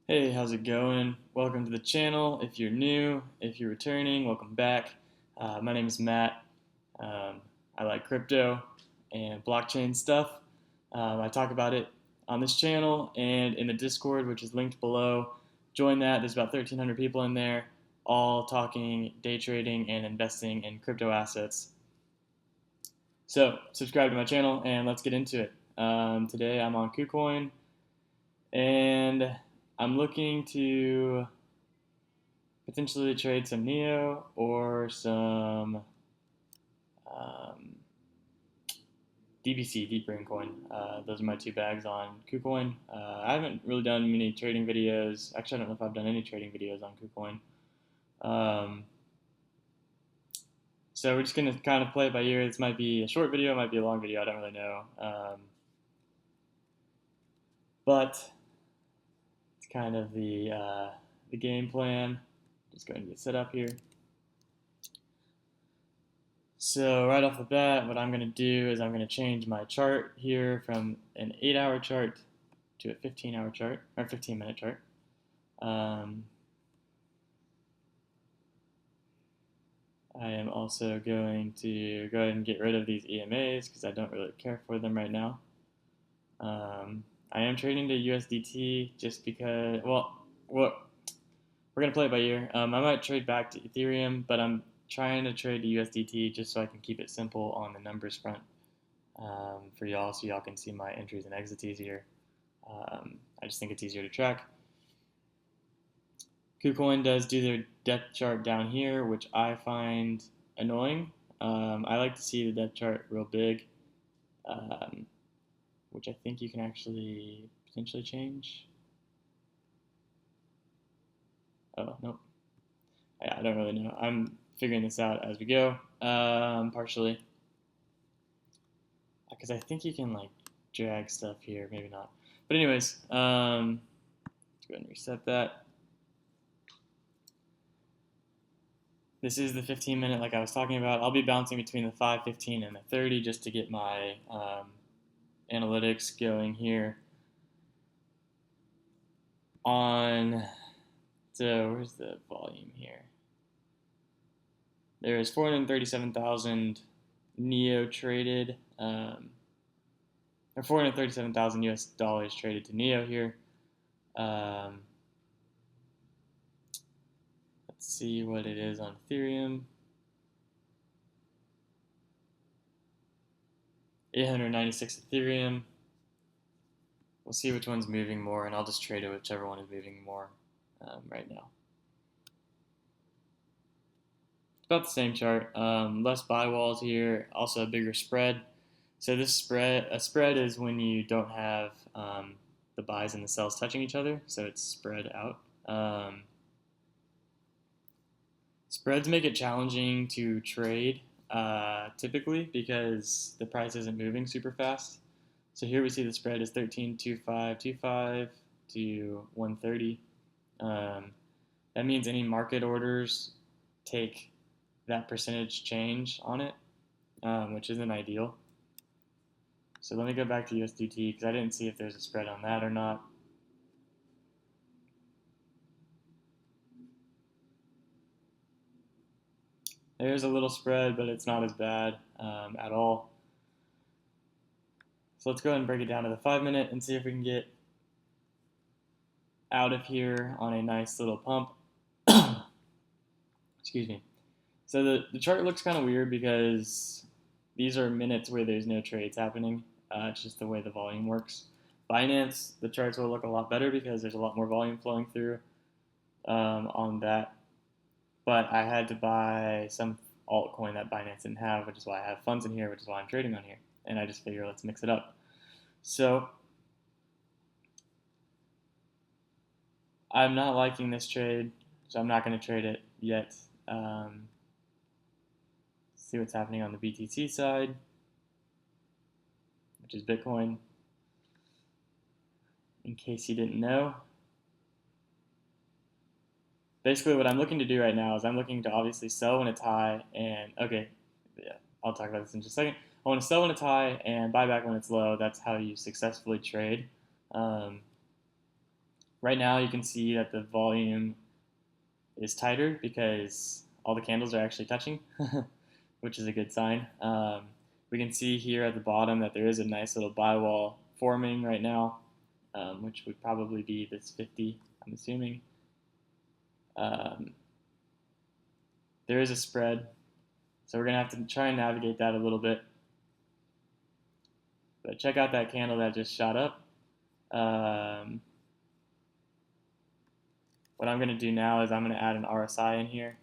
Hey, how's it going? Welcome to the channel. If you're new, if you're returning, welcome back. My name is Matt. Um, I like crypto and blockchain stuff. I talk about it on this channel and in the Discord, which is linked below. Join that. There's about 1,300 people in there, all talking day trading and investing in crypto assets. So, subscribe to my channel and let's get into it. Today I'm on KuCoin and I'm looking to potentially trade some Neo or some um, DBC, Deep Brain Coin. Those are my two bags on KuCoin. I haven't really done many trading videos. Actually, I don't know if I've done any trading videos on KuCoin. Um, so we're just going to kind of play it by ear. This might be a short video, it might be a long video, I don't really know. But it's kind of the game plan. Just going to get set up here. So right off the bat, what I'm going to do is I'm going to change my chart here from an 8-hour chart to a 15-hour chart, or 15-minute chart. I am also going to go ahead and get rid of these EMAs because I don't really care for them right now. I am trading to USDT just because, well, we're going to play it by ear. I might trade back to Ethereum, but I'm trying to trade to USDT just so I can keep it simple on the numbers front. For y'all so y'all can see my entries and exits easier. I just think it's easier to track. KuCoin does do their depth chart down here, which I find annoying. I like to see the depth chart real big, which I think you can actually potentially change. Oh, nope. Yeah, I don't really know. I'm figuring this out as we go, partially. Because I think you can like drag stuff here, maybe not. But anyways, let's go ahead and reset that. This is the 15-minute like I was talking about. I'll be bouncing between the 5, 15, and the 30 just to get my analytics going here. So where's the volume here? There is 437,000 Neo traded, or 437,000 US dollars traded to Neo here. Let's see what it is on Ethereum. 896 Ethereum. We'll see which one's moving more, and I'll just trade it whichever one is moving more right now. It's about the same chart. Less buy walls here, also a bigger spread. So a spread is when you don't have the buys and the sells touching each other, so it's spread out. Spreads make it challenging to trade typically because the price isn't moving super fast. So here we see the spread is 13.2525 to 130. That means any market orders take that percentage change on it, which isn't ideal. So let me go back to USDT because I didn't see if there's a spread on that or not. There's a little spread, but it's not as bad at all. So let's go ahead and break it down to the 5-minute and see if we can get out of here on a nice little pump. Excuse me. So the chart looks kind of weird because these are minutes where there's no trades happening. It's just the way the volume works. Binance, the charts will look a lot better because there's a lot more volume flowing through on that. But I had to buy some altcoin that Binance didn't have, which is why I have funds in here, which is why I'm trading on here. And I just figure let's mix it up. So I'm not liking this trade, so I'm not going to trade it yet. See what's happening on the BTC side, which is Bitcoin, in case you didn't know. Basically, what I'm looking to do right now is I'm looking to obviously sell when it's high, and okay, yeah, I'll talk about this in just a second. I want to sell when it's high and buy back when it's low. That's how you successfully trade. Right now you can see that the volume is tighter because all the candles are actually touching, which is a good sign. We can see here at the bottom that there is a nice little buy wall forming right now, which would probably be this 50, I'm assuming. There is a spread, so we're going to have to try and navigate that a little bit. But check out that candle that just shot up. What I'm going to do now is I'm going to add an RSI in here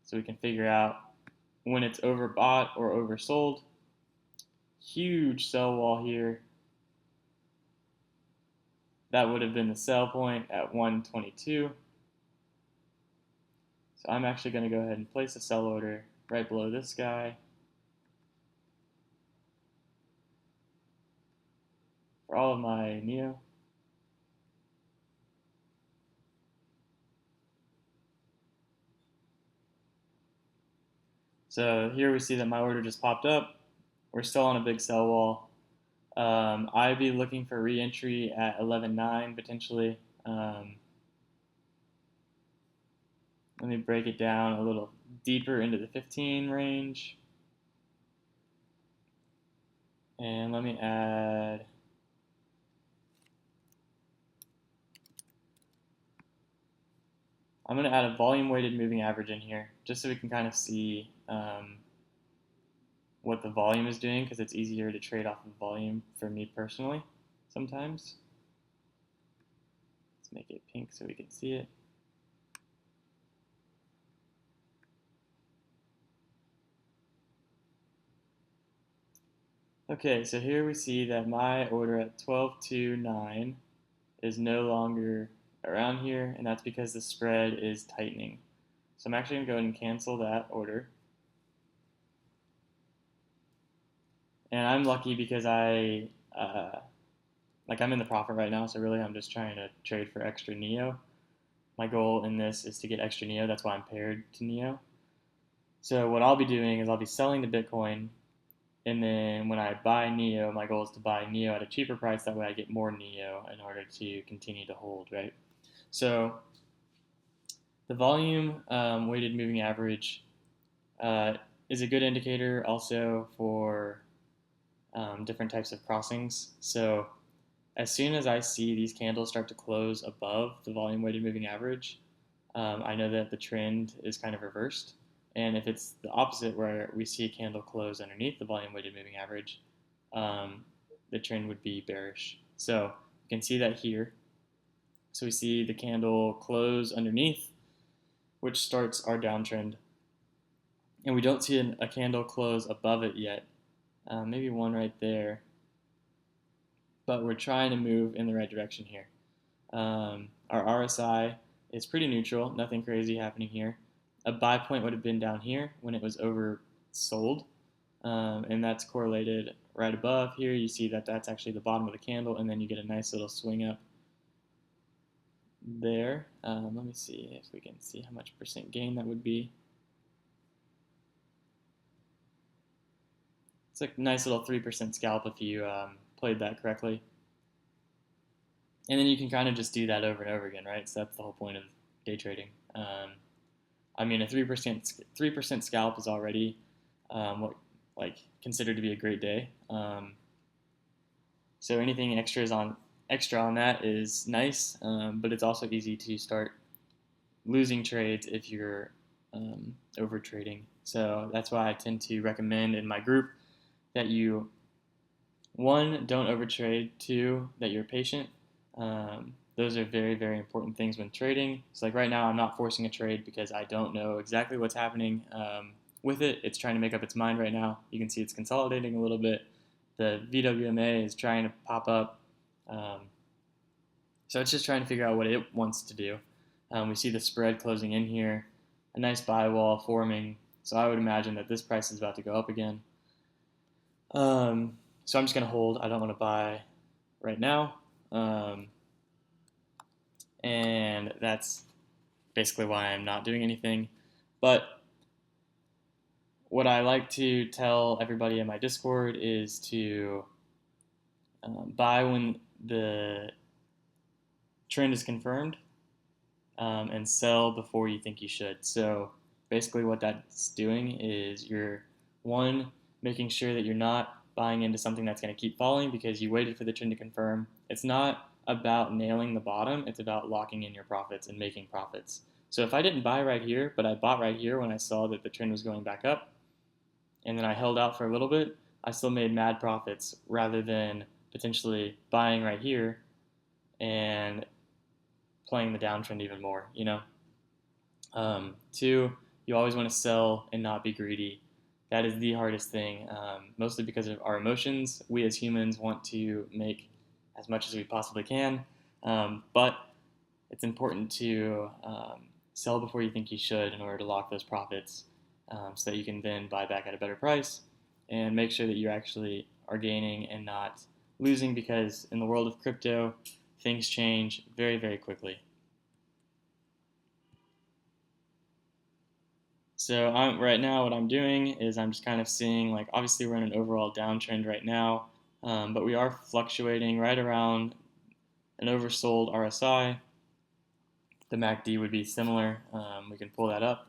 so we can figure out when it's overbought or oversold. Huge sell wall here. That would have been the sell point at 122. So I'm actually going to go ahead and place a sell order right below this guy for all of my NEO. So here we see that my order just popped up. We're still on a big sell wall. I'd be looking for re-entry at 11.9 potentially. Let me break it down a little deeper into the 15 range. And let me add I'm going to add a volume weighted moving average in here just so we can kind of see what the volume is doing, because it's easier to trade off of volume for me personally sometimes. Let's make it pink so we can see it. Okay, so here we see that my order at 12.29 is no longer around here, and that's because the spread is tightening. So I'm actually going to go ahead and cancel that order. And I'm lucky because I'm in the profit right now, so really I'm just trying to trade for extra NEO. My goal in this is to get extra NEO, that's why I'm paired to NEO. So what I'll be doing is I'll be selling the Bitcoin, and then when I buy NEO, my goal is to buy NEO at a cheaper price, that way I get more NEO in order to continue to hold, right? So the volume weighted moving average is a good indicator also for different types of crossings. So as soon as I see these candles start to close above the volume weighted moving average, I know that the trend is kind of reversed. And if it's the opposite, where we see a candle close underneath the volume weighted moving average, the trend would be bearish. So you can see that here. So we see the candle close underneath, which starts our downtrend. And we don't see a candle close above it yet. Maybe one right there. But we're trying to move in the right direction here. Our RSI is pretty neutral, nothing crazy happening here. A buy point would have been down here when it was oversold, and that's correlated right above here. You see that that's actually the bottom of the candle, and then you get a nice little swing up there. Let me see if we can see how much percent gain that would be. It's a nice little 3% scalp if you played that correctly. And then you can kind of just do that over and over again, right? So that's the whole point of day trading. I mean, a 3% scalp is already what considered to be a great day. So anything extra on that is nice, but it's also easy to start losing trades if you're over trading. So that's why I tend to recommend in my group that you, 1, don't overtrade, 2, that you're patient. Those are very, very important things when trading. So like right now, I'm not forcing a trade because I don't know exactly what's happening with it. It's trying to make up its mind right now. You can see it's consolidating a little bit. The VWMA is trying to pop up. So it's just trying to figure out what it wants to do. We see the spread closing in here, a nice buy wall forming. So I would imagine that this price is about to go up again. So I'm just going to hold. I don't want to buy right now. And that's basically why I'm not doing anything. But what I like to tell everybody in my Discord is to buy when the trend is confirmed, and sell before you think you should. So basically what that's doing is you're, one, making sure that you're not buying into something that's going to keep falling because you waited for the trend to confirm. It's not about nailing the bottom, it's about locking in your profits and making profits. So if I didn't buy right here, but I bought right here when I saw that the trend was going back up, and then I held out for a little bit, I still made mad profits rather than potentially buying right here and playing the downtrend even more, you know? Two, you always want to sell and not be greedy. That is the hardest thing, mostly because of our emotions. We as humans want to make as much as we possibly can, but it's important to sell before you think you should in order to lock those profits, so that you can then buy back at a better price and make sure that you actually are gaining and not losing, because in the world of crypto, things change very, very quickly. So right now what I'm doing is I'm just kind of seeing, like, obviously we're in an overall downtrend right now, but we are fluctuating right around an oversold RSI. The MACD would be similar. We can pull that up.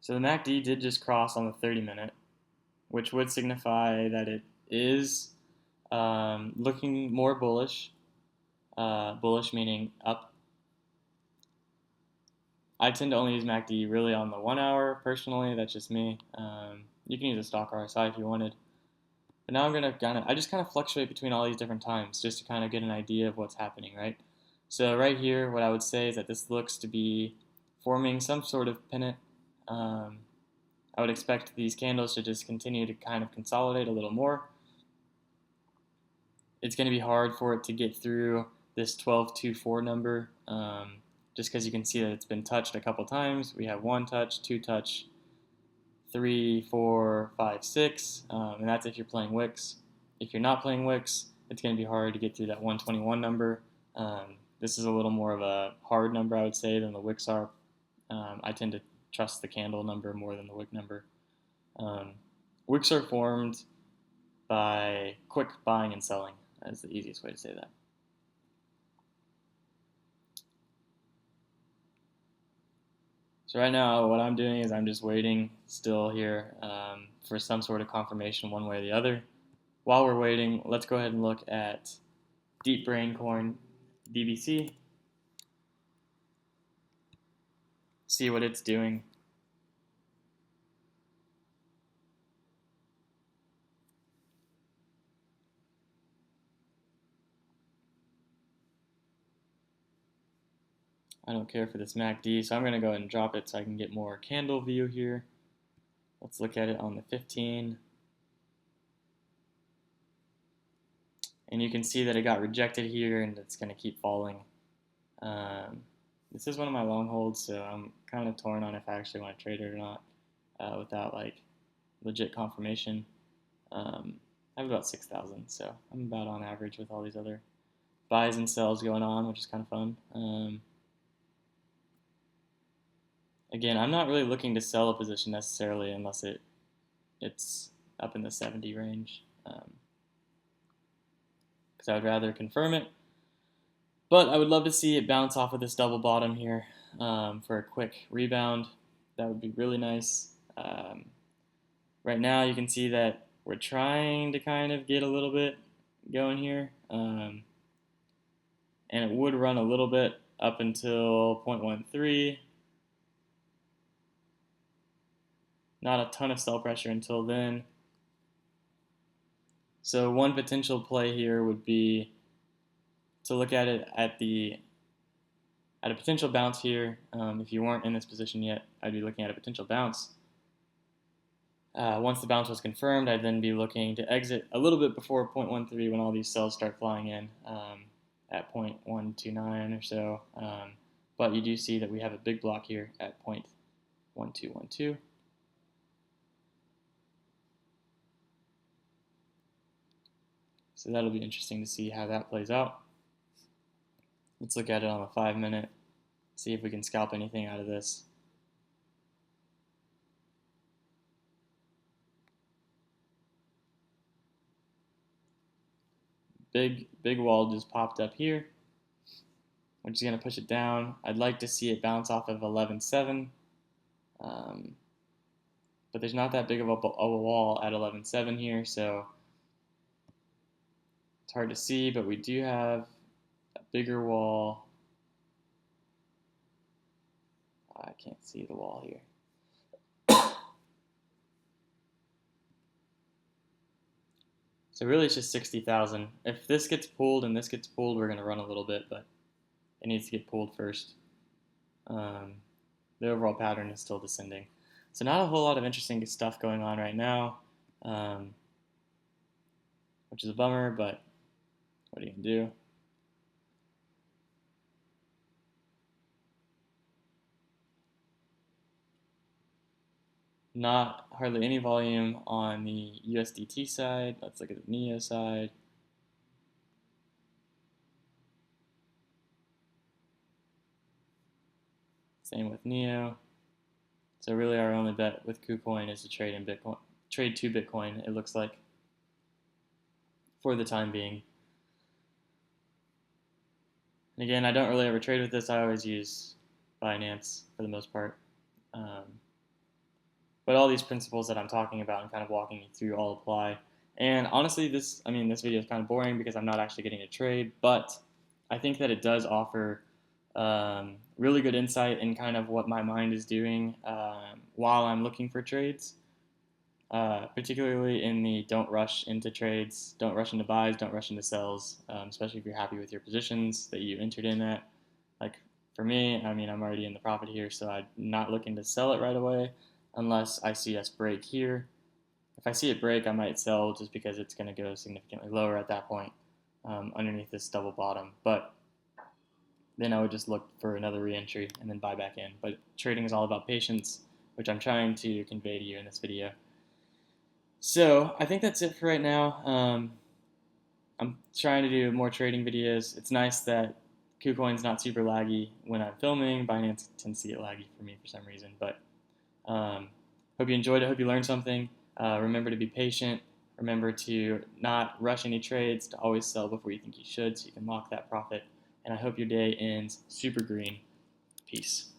So the MACD did just cross on the 30-minute, which would signify that it is looking more bullish. Bullish meaning up. I tend to only use MACD really on the 1 hour personally. That's just me. You can use a stock RSI if you wanted. But now I'm gonna I just kind of fluctuate between all these different times just to kind of get an idea of what's happening, right? So right here, what I would say is that this looks to be forming some sort of pennant. I would expect these candles to just continue to kind of consolidate a little more. It's going to be hard for it to get through this 1224 number, just because you can see that it's been touched a couple times. We have one touch, two touch, 3, 4, 5, 6, and that's if you're playing wicks. If you're not playing wicks, it's going to be hard to get through that 121 number. This is a little more of a hard number, I would say, than the wicks are. I tend to trust the candle number more than the wick number. Wicks are formed by quick buying and selling. That's the easiest way to say that. So right now what I'm doing is I'm just waiting still here for some sort of confirmation one way or the other. While we're waiting, let's go ahead and look at Deep Brain Coin DBC, see what it's doing. I don't care for this MACD, so I'm going to go ahead and drop it so I can get more candle view here. Let's look at it on the 15. And you can see that it got rejected here and it's going to keep falling. This is one of my long holds, so I'm kind of torn on if I actually want to trade it or not without like legit confirmation. I have about 6,000, so I'm about on average with all these other buys and sells going on, which is kind of fun. Again, I'm not really looking to sell a position necessarily unless it's up in the 70 range, because I would rather confirm it. But I would love to see it bounce off of this double bottom here for a quick rebound. That would be really nice. Right now you can see that we're trying to kind of get a little bit going here. And it would run a little bit up until 0.13. Not a ton of sell pressure until then. So one potential play here would be to look at it at a potential bounce here. If you weren't in this position yet, I'd be looking at a potential bounce. Once the bounce was confirmed, I'd then be looking to exit a little bit before 0.13 when all these sells start flying in at 0.129 or so. But you do see that we have a big block here at 0.1212. So that'll be interesting to see how that plays out. Let's look at it on the 5-minute. See if we can scalp anything out of this. Big wall just popped up here. We're just going to push it down. I'd like to see it bounce off of 11.7. But there's not that big of a wall at 11.7 here, so it's hard to see, but we do have a bigger wall. I can't see the wall here. So really it's just 60,000. If this gets pulled and this gets pulled, we're going to run a little bit, but it needs to get pulled first. The overall pattern is still descending. So not a whole lot of interesting stuff going on right now, which is a bummer, but what are you going to do? Not hardly any volume on the USDT side. Let's look at the NEO side. Same with NEO. So really our only bet with KuCoin is to trade in Bitcoin, trade to Bitcoin, it looks like, for the time being. And again, I don't really ever trade with this. I always use Binance for the most part. But all these principles that I'm talking about and kind of walking you through all apply. And honestly, this video is kind of boring because I'm not actually getting a trade, but I think that it does offer really good insight in kind of what my mind is doing while I'm looking for trades, particularly in the don't rush into trades, don't rush into buys, don't rush into sells, especially if you're happy with your positions that you entered in at. Like for me, I'm already in the profit here, so I'm not looking to sell it right away unless I see us break here. If I see it break, I might sell just because it's going to go significantly lower at that point underneath this double bottom. But then I would just look for another re-entry and then buy back in. But trading is all about patience, which I'm trying to convey to you in this video. So I think that's it for right now. I'm trying to do more trading videos. It's nice that KuCoin's not super laggy when I'm filming. Binance tends to get laggy for me for some reason. But hope you enjoyed it. Hope you learned something. Remember to be patient. Remember to not rush any trades, to always sell before you think you should so you can lock that profit. And I hope your day ends super green. Peace.